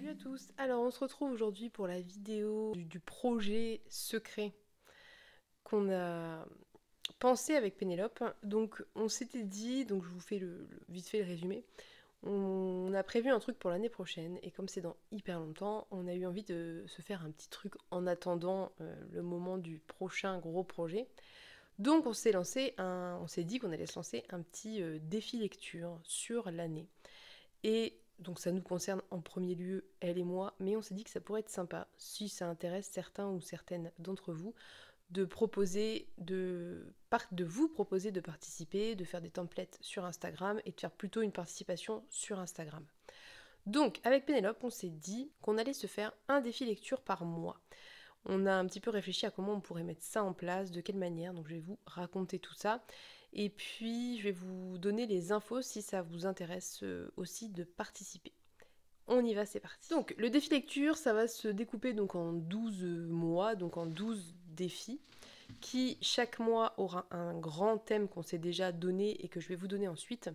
Salut à tous. Alors on se retrouve aujourd'hui pour la vidéo du projet secret qu'on a pensé avec Pénélope. Donc on s'était dit, donc je vous fais vite fait le résumé, on a prévu un truc pour l'année prochaine et comme c'est dans hyper longtemps, on a eu envie de se faire un petit truc en attendant le moment du prochain gros projet. Donc on s'est dit qu'on allait se lancer un petit défi lecture sur l'année. Et donc ça nous concerne en premier lieu, elle et moi, mais on s'est dit que ça pourrait être sympa, si ça intéresse certains ou certaines d'entre vous, de vous proposer de participer, de faire des templates sur Instagram et de faire plutôt une participation sur Instagram. Donc avec Pénélope, on s'est dit qu'on allait se faire un défi lecture par mois. On a un petit peu réfléchi à comment on pourrait mettre ça en place, de quelle manière, donc je vais vous raconter tout ça. Et puis je vais vous donner les infos si ça vous intéresse aussi de participer. On y va, c'est parti. Donc le défi lecture, ça va se découper donc en 12 mois, donc en 12 défis, qui chaque mois aura un grand thème qu'on s'est déjà donné et que je vais vous donner ensuite.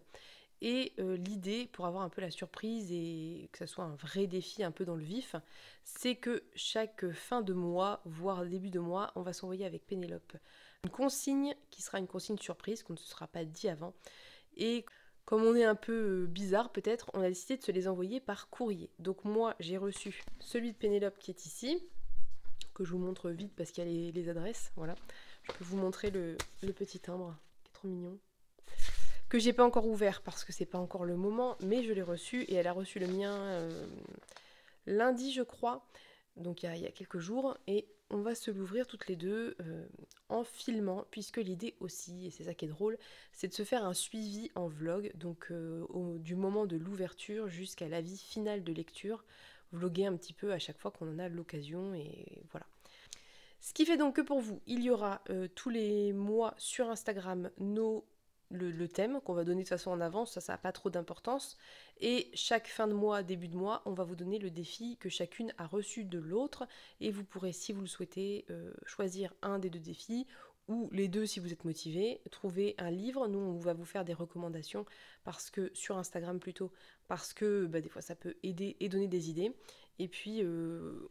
Et l'idée, pour avoir un peu la surprise et que ça soit un vrai défi un peu dans le vif, c'est que chaque fin de mois, voire début de mois, on va s'envoyer avec Pénélope une consigne qui sera une consigne surprise, qu'on ne se sera pas dit avant. Et comme on est un peu bizarre peut-être, on a décidé de se les envoyer par courrier. Donc moi, j'ai reçu celui de Pénélope qui est ici, que je vous montre vite parce qu'il y a les adresses. Voilà. Je peux vous montrer le petit timbre, qui est trop mignon, que j'ai pas encore ouvert parce que c'est pas encore le moment, mais je l'ai reçu et elle a reçu le mien lundi je crois, donc il y a quelques jours, et on va se l'ouvrir toutes les deux en filmant, puisque l'idée aussi, et c'est ça qui est drôle, c'est de se faire un suivi en vlog, donc du moment de l'ouverture jusqu'à l'avis final de lecture, vloguer un petit peu à chaque fois qu'on en a l'occasion, et voilà. Ce qui fait donc que pour vous, il y aura tous les mois sur Instagram le thème qu'on va donner de toute façon en avance, ça n'a pas trop d'importance. Et chaque fin de mois, début de mois, on va vous donner le défi que chacune a reçu de l'autre. Et vous pourrez, si vous le souhaitez, choisir un des deux défis ou les deux si vous êtes motivé, trouver un livre. Nous, on va vous faire des recommandations parce que sur Instagram plutôt, parce que des fois ça peut aider et donner des idées. Et puis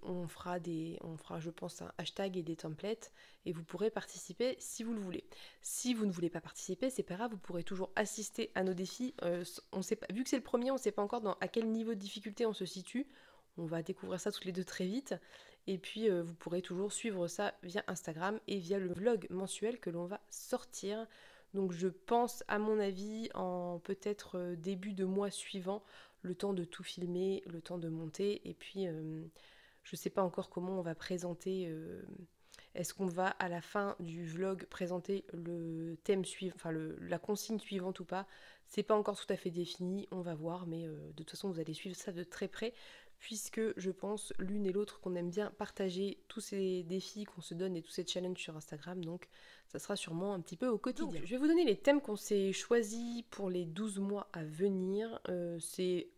on fera, je pense, un hashtag et des templates et vous pourrez participer si vous le voulez. Si vous ne voulez pas participer, c'est pas grave, vous pourrez toujours assister à nos défis. On sait pas, vu que c'est le premier, on ne sait pas encore à quel niveau de difficulté on se situe. On va découvrir ça toutes les deux très vite. Et puis vous pourrez toujours suivre ça via Instagram et via le vlog mensuel que l'on va sortir. Donc je pense, à mon avis, en peut-être début de mois suivant, le temps de tout filmer, le temps de monter, et puis je sais pas encore comment on va présenter. Est-ce qu'on va à la fin du vlog présenter le thème suivant, enfin la consigne suivante ou pas? C'est pas encore tout à fait défini, on va voir, mais de toute façon vous allez suivre ça de très près, puisque je pense l'une et l'autre qu'on aime bien partager tous ces défis qu'on se donne et tous ces challenges sur Instagram, donc ça sera sûrement un petit peu au quotidien. Donc, je vais vous donner les thèmes qu'on s'est choisis pour les 12 mois à venir. C'est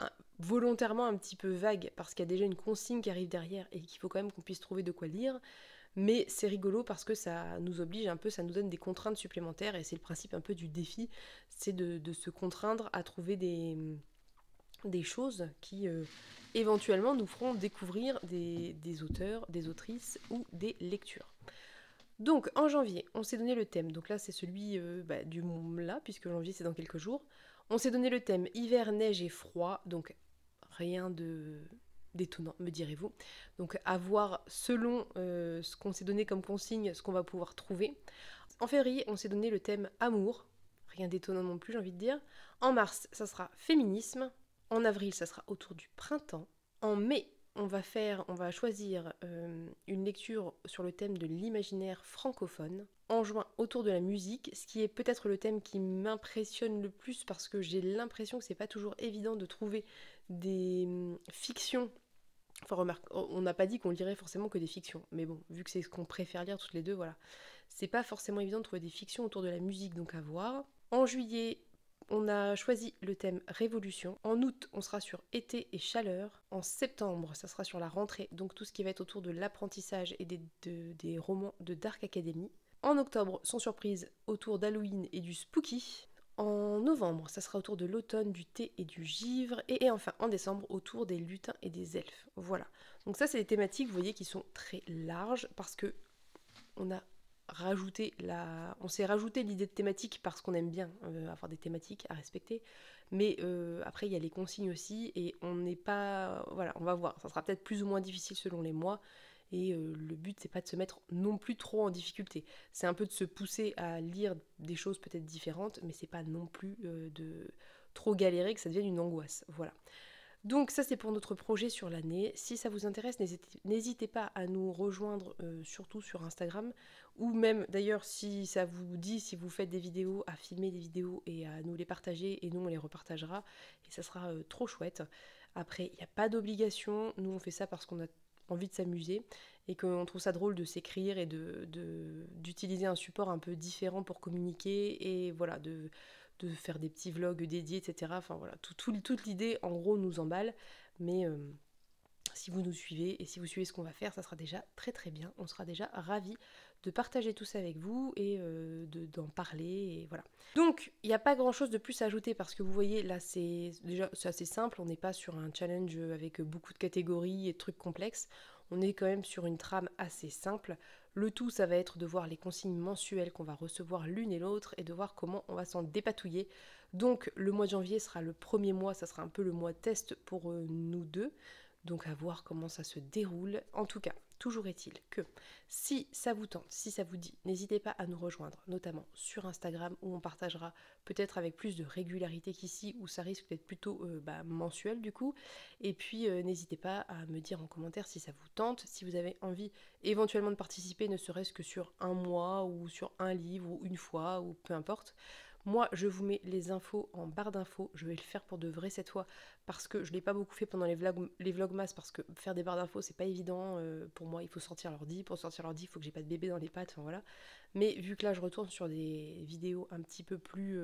volontairement un petit peu vague parce qu'il y a déjà une consigne qui arrive derrière et qu'il faut quand même qu'on puisse trouver de quoi lire. Mais c'est rigolo parce que ça nous oblige un peu, ça nous donne des contraintes supplémentaires et c'est le principe un peu du défi, c'est de se contraindre à trouver des choses qui éventuellement nous feront découvrir des auteurs, des autrices ou des lectures. Donc en janvier, on s'est donné le thème, donc là c'est celui du là, puisque janvier c'est dans quelques jours. On s'est donné le thème hiver, neige et froid, donc rien d'étonnant, me direz-vous. Donc à voir selon ce qu'on s'est donné comme consigne, ce qu'on va pouvoir trouver. En février, on s'est donné le thème amour, rien d'étonnant non plus j'ai envie de dire. En mars, ça sera féminisme. En avril, ça sera autour du printemps. En mai, on va choisir une lecture sur le thème de l'imaginaire francophone. En juin, autour de la musique, ce qui est peut-être le thème qui m'impressionne le plus parce que j'ai l'impression que c'est pas toujours évident de trouver des fictions. Enfin, remarque, on n'a pas dit qu'on lirait forcément que des fictions, mais bon, vu que c'est ce qu'on préfère lire toutes les deux, voilà. C'est pas forcément évident de trouver des fictions autour de la musique, donc à voir. En juillet, on a choisi le thème révolution. En août, on sera sur été et chaleur. En septembre, ça sera sur la rentrée, donc tout ce qui va être autour de l'apprentissage et des romans de Dark Academy. En octobre, sans surprise, autour d'Halloween et du spooky. En novembre, ça sera autour de l'automne, du thé et du givre. Et enfin, en décembre, autour des lutins et des elfes. Voilà. Donc ça, c'est des thématiques, vous voyez, qui sont très larges parce que on a on s'est rajouté l'idée de thématique parce qu'on aime bien avoir des thématiques à respecter. Mais après, il y a les consignes aussi et on n'est pas... Voilà, on va voir. Ça sera peut-être plus ou moins difficile selon les mois. Et le but, c'est pas de se mettre non plus trop en difficulté. C'est un peu de se pousser à lire des choses peut-être différentes, mais c'est pas non plus de trop galérer que ça devienne une angoisse. Voilà. Donc ça c'est pour notre projet sur l'année. Si ça vous intéresse, n'hésitez pas à nous rejoindre surtout sur Instagram ou même d'ailleurs si ça vous dit, si vous faites des vidéos, à filmer des vidéos et à nous les partager et nous on les repartagera et ça sera trop chouette. Après il n'y a pas d'obligation, nous on fait ça parce qu'on a envie de s'amuser et qu'on trouve ça drôle de s'écrire et d'utiliser un support un peu différent pour communiquer et voilà, de faire des petits vlogs dédiés, etc. Enfin voilà, toute l'idée en gros nous emballe, mais si vous nous suivez et si vous suivez ce qu'on va faire, ça sera déjà très très bien. On sera déjà ravis de partager tout ça avec vous et d'en parler et voilà. Donc il n'y a pas grand chose de plus à ajouter parce que vous voyez là c'est assez simple, on n'est pas sur un challenge avec beaucoup de catégories et de trucs complexes. On est quand même sur une trame assez simple. Le tout, ça va être de voir les consignes mensuelles qu'on va recevoir l'une et l'autre et de voir comment on va s'en dépatouiller. Donc le mois de janvier sera le premier mois, ça sera un peu le mois test pour nous deux. Donc à voir comment ça se déroule. En tout cas, toujours est-il que si ça vous tente, si ça vous dit, n'hésitez pas à nous rejoindre, notamment sur Instagram où on partagera peut-être avec plus de régularité qu'ici, où ça risque d'être plutôt mensuel du coup. Et puis n'hésitez pas à me dire en commentaire si ça vous tente, si vous avez envie éventuellement de participer, ne serait-ce que sur un mois ou sur un livre ou une fois ou peu importe. Moi, je vous mets les infos en barre d'infos. Je vais le faire pour de vrai cette fois parce que je ne l'ai pas beaucoup fait pendant les vlogmas parce que faire des barres d'infos, c'est pas évident. Pour moi, il faut sortir l'ordi. Pour sortir l'ordi, il faut que j'ai pas de bébé dans les pattes. Enfin, voilà. Mais vu que là, je retourne sur des vidéos un petit peu plus...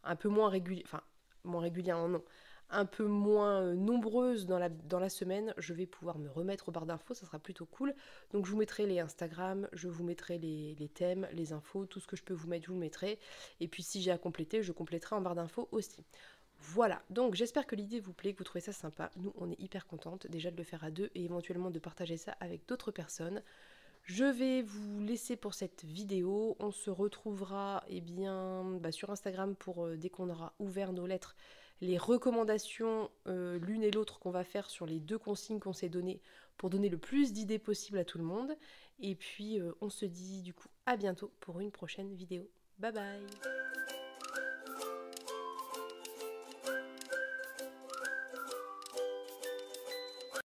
un peu moins régulières... Enfin, moins régulièrement, non, un peu moins nombreuses dans la semaine, je vais pouvoir me remettre aux barres d'infos, ça sera plutôt cool. Donc je vous mettrai les Instagram, je vous mettrai les thèmes, les infos, tout ce que je peux vous mettre, je vous le mettrai. Et puis si j'ai à compléter, je compléterai en barre d'infos aussi. Voilà, donc j'espère que l'idée vous plaît, que vous trouvez ça sympa. Nous, on est hyper contente déjà de le faire à deux et éventuellement de partager ça avec d'autres personnes. Je vais vous laisser pour cette vidéo. On se retrouvera sur Instagram pour dès qu'on aura ouvert nos lettres, les recommandations l'une et l'autre qu'on va faire sur les deux consignes qu'on s'est données pour donner le plus d'idées possible à tout le monde. Et puis on se dit du coup à bientôt pour une prochaine vidéo. Bye bye!